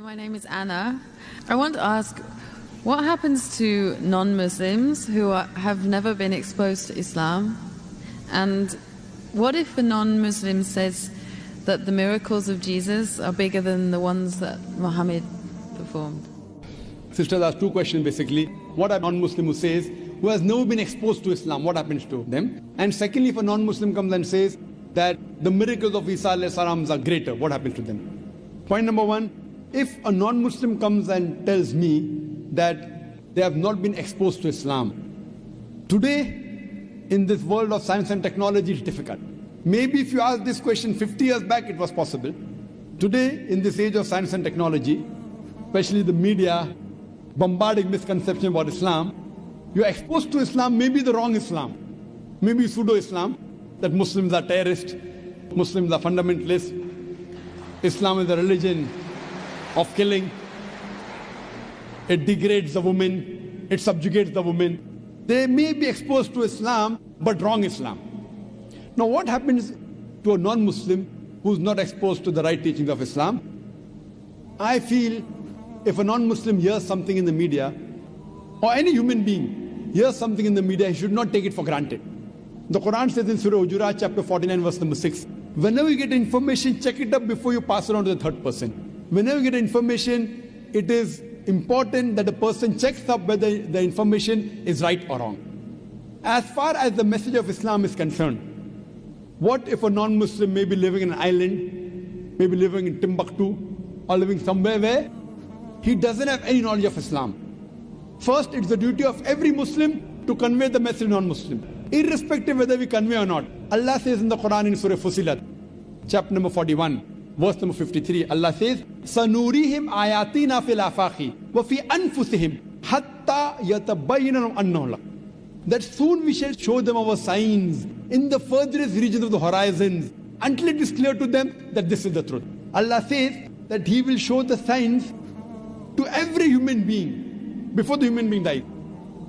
my name is Anna. I want to ask, what happens to non-Muslims who have never been exposed to Islam? And what if a non-Muslim says that the miracles of Jesus are bigger than the ones that Muhammad performed? Sisters asked two questions basically. What a non-Muslim who says, who has never been exposed to Islam, what happens to them? And secondly, if a non-Muslim comes and says that the miracles of Isa alayhi salam are greater, what happens to them? Point number one, if a non-Muslim comes and tells me that they have not been exposed to Islam, today in this world of science and technology it's difficult. Maybe if you asked this question 50 years back it was possible. Today in this age of science and technology, especially the media bombarding misconception about Islam, you are exposed to Islam, maybe the wrong Islam, maybe pseudo-Islam, that Muslims are terrorists, Muslims are fundamentalists, Islam is a religion of killing, it degrades the woman, it subjugates the woman. They may be exposed to Islam, but wrong Islam. Now what happens to a non-Muslim who's not exposed to the right teachings of Islam? I feel if a non-Muslim hears something in the media, or any human being hears something in the media, he should not take it for granted. The Quran says in Surah Hujurat chapter 49 verse number 6, whenever you get information, check it up before you pass it on to the third person. Whenever you get information, it is important that the person checks up whether the information is right or wrong. As far as the message of Islam is concerned, what if a non-Muslim may be living in an island, maybe living in Timbuktu, or living somewhere where he doesn't have any knowledge of Islam? First, it's the duty of every Muslim to convey the message to non-Muslim, irrespective whether we convey or not. Allah says in the Quran in Surah Fusilat, chapter number 41, verse number 53, Allah says, "Sanurihim ayatina fil afaqi wa fi anfusihim hatta yatabayyana annahu." That soon we shall show them our signs in the furthest regions of the horizons until it is clear to them that this is the truth. Allah says that He will show the signs to every human being before the human being dies.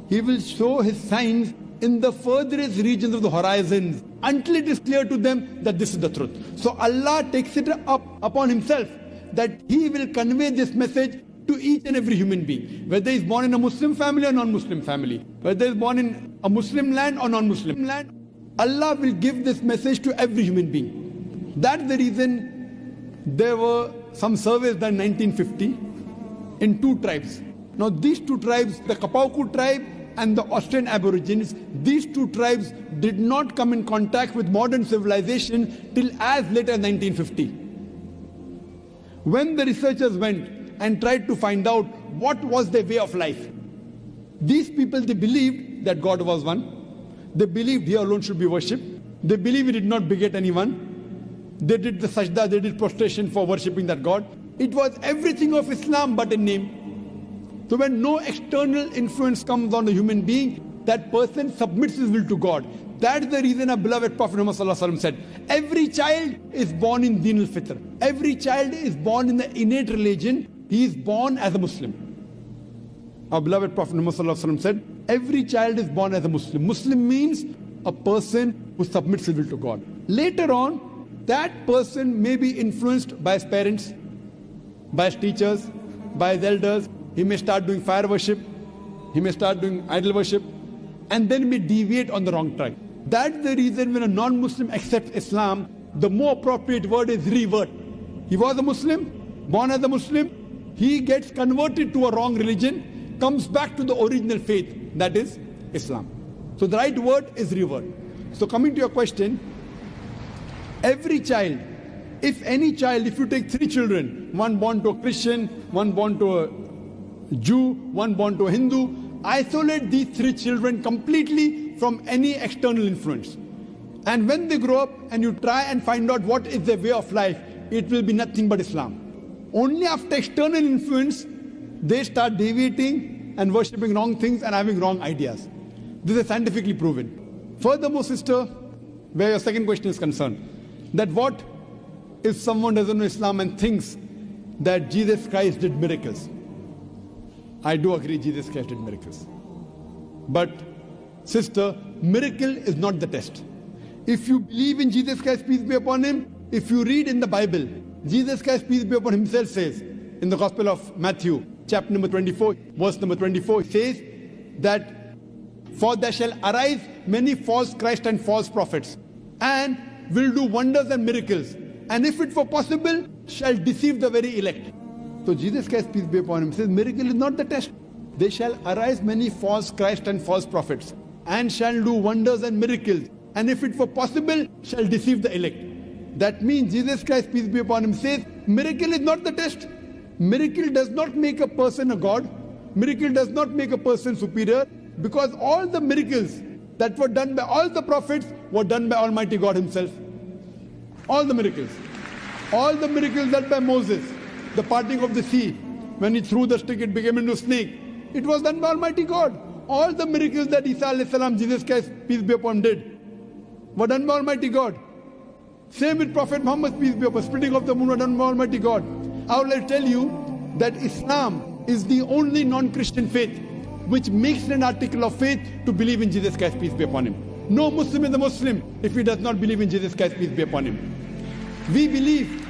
He will show His signs in the furthest regions of the horizons until it is clear to them that this is the truth. So Allah takes it up upon Himself that He will convey this message to each and every human being, whether he is born in a Muslim family or non-Muslim family, whether he is born in a Muslim land or non-Muslim land. Allah will give this message to every human being. That's the reason there were some surveys done in 1950 in two tribes. Now these two tribes, the Kapauku tribe and the Australian Aborigines, these two tribes did not come in contact with modern civilization till as late as 1950. When the researchers went and tried to find out what was their way of life, these people, they believed that God was one. They believed He alone should be worshipped. They believed He did not beget anyone. They did the sajda, they did prostration for worshipping that God. It was everything of Islam but in name. So when no external influence comes on a human being, that person submits his will to God. That's the reason our beloved Prophet Muhammad said, every child is born in Deen al-Fitr. Every child is born in the innate religion. He is born as a Muslim. Our beloved Prophet Muhammad said, every child is born as a Muslim. Muslim means a person who submits his will to God. Later on, that person may be influenced by his parents, by his teachers, by his elders. He may start doing fire worship, he may start doing idol worship, and then may deviate on the wrong track. That's the reason when a non-Muslim accepts Islam, the more appropriate word is revert. He was a Muslim, born as a Muslim, he gets converted to a wrong religion, comes back to the original faith, that is Islam. So the right word is revert. So coming to your question, every child, if any child, if you take three children, one born to a Christian, one born to a Jew, one born to a Hindu, isolate these three children completely from any external influence. And when they grow up and you try and find out what is their way of life, it will be nothing but Islam. Only after external influence, they start deviating and worshipping wrong things and having wrong ideas. This is scientifically proven. Furthermore, sister, where your second question is concerned, that what if someone doesn't know Islam and thinks that Jesus Christ did miracles? I do agree Jesus Christ did miracles. But, sister, miracle is not the test. If you believe in Jesus Christ, peace be upon Him, if you read in the Bible, Jesus Christ, peace be upon Himself, says in the Gospel of Matthew, chapter number 24, verse number 24, it says that, for there shall arise many false Christ and false prophets, and will do wonders and miracles, and if it were possible, shall deceive the very elect. So Jesus Christ, peace be upon him, says miracle is not the test. They shall arise many false Christ and false prophets, and shall do wonders and miracles, and if it were possible, shall deceive the elect. That means Jesus Christ, peace be upon him, says miracle is not the test. Miracle does not make a person a god. Miracle does not make a person superior, because all the miracles that were done by all the prophets were done by Almighty God himself. All the miracles. All the miracles done by Moses, the parting of the sea, when he threw the stick, it became into a snake. It was done by Almighty God. All the miracles that Isa alayhi salam, Jesus Christ, peace be upon him, did were done by Almighty God. Same with Prophet Muhammad, peace be upon him, splitting of the moon were done by Almighty God. I would like to tell you that Islam is the only non-Christian faith which makes it an article of faith to believe in Jesus Christ, peace be upon him. No Muslim is a Muslim if he does not believe in Jesus Christ, peace be upon him. We believe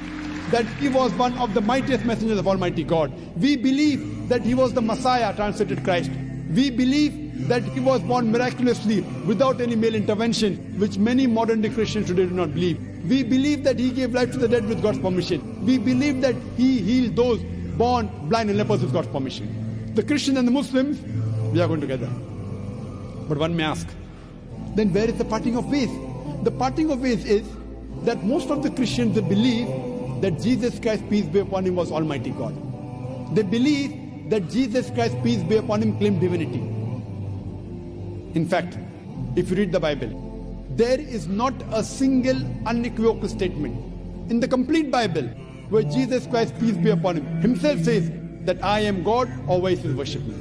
that he was one of the mightiest messengers of Almighty God. We believe that he was the Messiah, translated Christ. We believe that he was born miraculously without any male intervention, which many modern day Christians today do not believe. We believe that he gave life to the dead with God's permission. We believe that he healed those born blind and lepers with God's permission. The Christians and the Muslims, we are going together. But one may ask, then where is the parting of ways? The parting of ways is that most of the Christians, they believe that Jesus Christ, peace be upon him, was Almighty God. They believe that Jesus Christ, peace be upon him, claimed divinity. In fact, if you read the Bible, there is not a single unequivocal statement in the complete Bible where Jesus Christ, peace be upon him, himself says that I am God, always will worship me.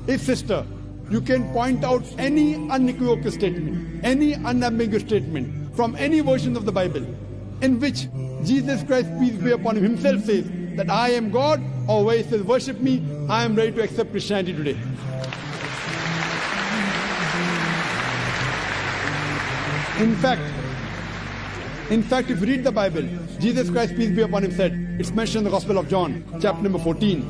If, sister, you can point out any unequivocal statement, any unambiguous statement from any version of the Bible in which Jesus Christ, peace be upon him, himself says that I am God, always will worship me, I am ready to accept Christianity today. In fact, if you read the Bible, Jesus Christ, peace be upon him, said, it's mentioned in the Gospel of John, chapter number 14,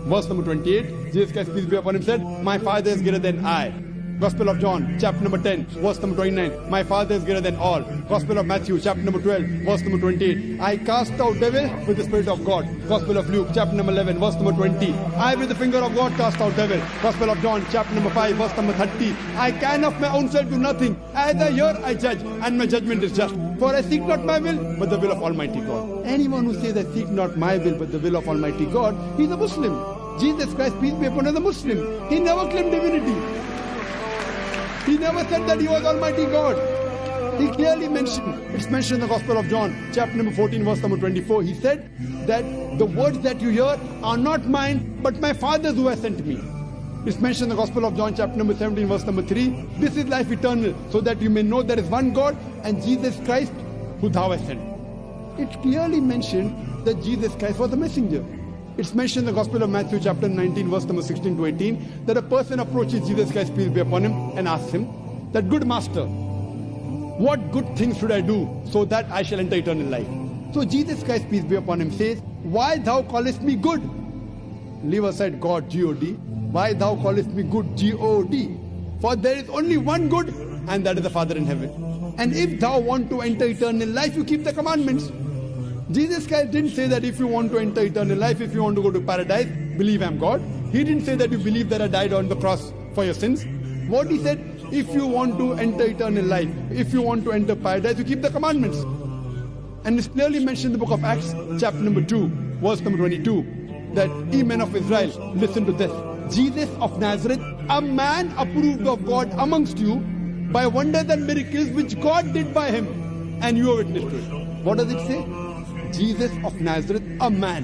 verse number 28, Jesus Christ, peace be upon him, said, my Father is greater than I. Gospel of John, chapter number 10, verse number 29, my Father is greater than all. Gospel of Matthew, chapter number 12, verse number 28, I cast out devil with the Spirit of God. Gospel of Luke, chapter number 11, verse number 20, I with the finger of God cast out devil. Gospel of John, chapter number 5, verse number 30, I can of my own self do nothing. As I hear, I judge, and my judgment is just. For I seek not my will, but the will of Almighty God. Anyone who says, I seek not my will, but the will of Almighty God, he is a Muslim. Jesus Christ, peace be upon him, is a Muslim. He never claimed divinity. He never said that he was Almighty God. He clearly mentioned, it's mentioned in the Gospel of John, chapter number 14, verse number 24. He said that the words that you hear are not mine, but my Father's who has sent me. It's mentioned in the Gospel of John, chapter number 17, verse number 3. This is life eternal, so that you may know there is one God and Jesus Christ who thou hast sent. It clearly mentioned that Jesus Christ was the messenger. It's mentioned in the Gospel of Matthew, chapter 19, verse number 16 to 18, that a person approaches Jesus Christ, peace be upon him, and asks him, that good master, what good things should I do so that I shall enter eternal life? So Jesus Christ, peace be upon him, says, why thou callest me good? Leave aside God, G-O-D. Why thou callest me good, G-O-D? For there is only one good, and that is the Father in heaven. And if thou want to enter eternal life, you keep the commandments. Jesus Christ didn't say that if you want to enter eternal life, if you want to go to paradise, believe I'm God. He didn't say that you believe that I died on the cross for your sins. What he said, if you want to enter eternal life, if you want to enter paradise, you keep the commandments. And it's clearly mentioned in the book of Acts, chapter number 2, verse number 22, that ye men of Israel, listen to this. Jesus of Nazareth, a man approved of God amongst you by wonders and miracles which God did by him, and you are witness to it. What does it say? Jesus of Nazareth, a man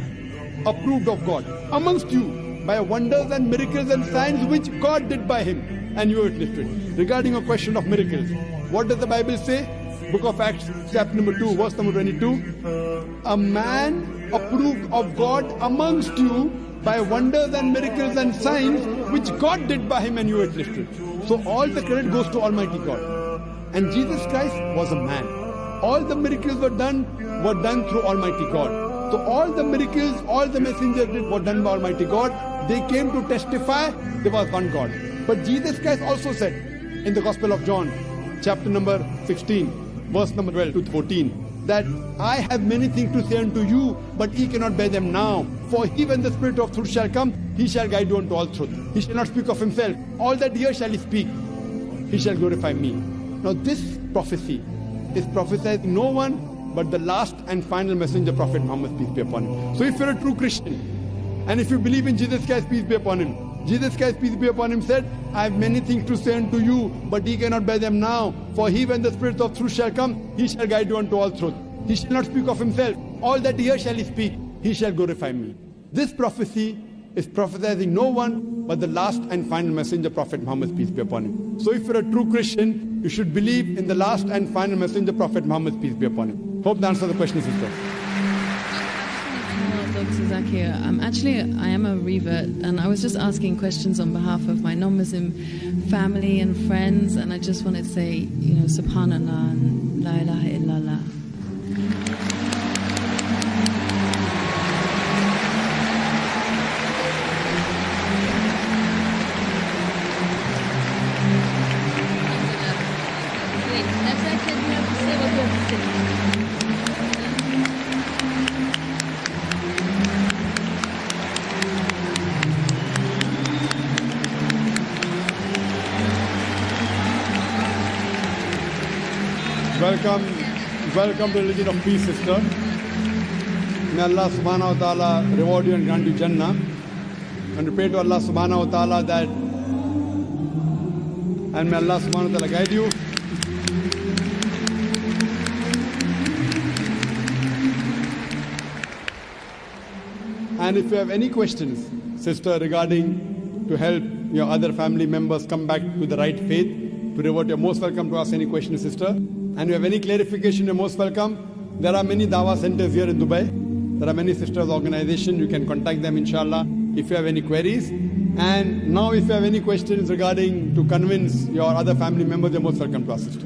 approved of God amongst you by wonders and miracles and signs which God did by him, and you are witness to it. Regarding a question of miracles, what does the Bible say? Book of Acts, chapter number 2, verse number 22. A man approved of God amongst you by wonders and miracles and signs which God did by him, and you are witness to it. So all the credit goes to Almighty God. And Jesus Christ was a man. All the miracles were done through Almighty God. So all the miracles, all the messengers did were done by Almighty God. They came to testify there was one God. But Jesus Christ also said in the Gospel of John, chapter number 16, verse number 12 to 14, that I have many things to say unto you, but ye cannot bear them now. For he, when the Spirit of truth shall come, he shall guide you unto all truth. He shall not speak of himself. All that here shall he speak. He shall glorify me. Now this prophecy is prophesied no one but the last and final messenger, Prophet Muhammad, peace be upon him. So if you're a true Christian, and if you believe in Jesus Christ, peace be upon him, Jesus Christ, peace be upon him, said, I have many things to say unto you, but ye cannot bear them now. For he, when the Spirit of truth shall come, he shall guide you unto all truth. He shall not speak of himself. All that here shall he speak. He shall glorify me. This prophecy is prophesizing no one but the last and final messenger, Prophet Muhammad, peace be upon him. So if you're a true Christian, you should believe in the last and final messenger, Prophet Muhammad, peace be upon him. Hope that answers the question, sister. Dr. Zakir, I am a revert, and I was just asking questions on behalf of my non-Muslim family and friends, and I just wanted to say, Subhanallah and La ilaha illallah. Welcome to the religion of peace, sister. May Allah subhanahu wa ta'ala reward you and grant you Jannah. And we pray to Allah subhanahu wa ta'ala that, and may Allah subhanahu wa ta'ala guide you. And if you have any questions, sister, regarding to help your other family members come back to the right faith, to revert, you're most welcome to ask any questions, sister. And you have any clarification, you're most welcome. There are many Dawah centers here in Dubai. There are many sisters organizations. You can contact them, inshallah, if you have any queries. And now if you have any questions regarding to convince your other family members, you're most welcome to ask, sister.